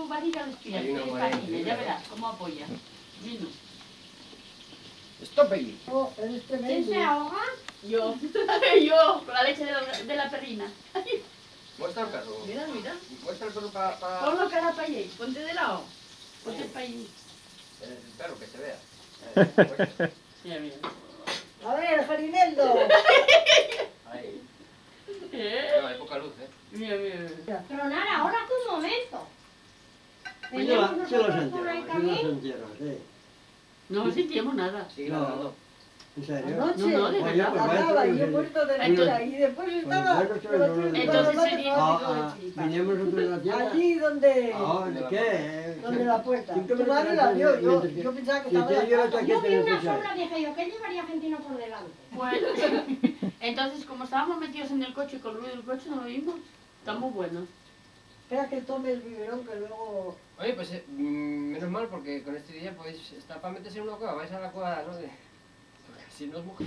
barriga les pilla, Hay una es madre patines, ya increíble. verás cómo apoya. Vino. ¡Stop ahí! Oh, eres ¿Quién tremendo. se ahoga? Yo, yo, con la leche de la perrina. Muestra el perro. Mira, mira. Muestra el perro para... Ponlo cara para allí, ponte de lado. Ponte para allí. El perro, que se vea. Mira, mira. A ver, Jarineldo. Ahí. Eh, No, hay poca luz, Mira, mira, mira. Tronar ahora hace un momento. Sí Teníamos los nosotros por entierro, el sí los camino. entierro, sí. No sentíamos nada. Sigue No. ladrando. ¿En serio? Anoche No, de Oye, verdad. pues hablaba y yo sí. puesto de Entonces- risa y después estaba Bueno, con los tres entonces manos sería- abajo, Vinimos nosotros a la tierra. allí donde, ¿De qué? donde la puerta. Cinco Tu madre metros la vio, antes, yo mientras que- pensaba que si estaba te dio la la casa. Yo chaqueta vi en el una piso. sombra vieja, yo que llevaría Argentino por delante. Pues, entonces, como estábamos metidos en el coche y con el ruido del coche, no lo vimos. Está muy bueno. Espera que tome el biberón que luego... Oye, pues menos mal porque con este día pues está para meterse en una cueva. Vais a la cueva, ¿no? Porque si no es mujer.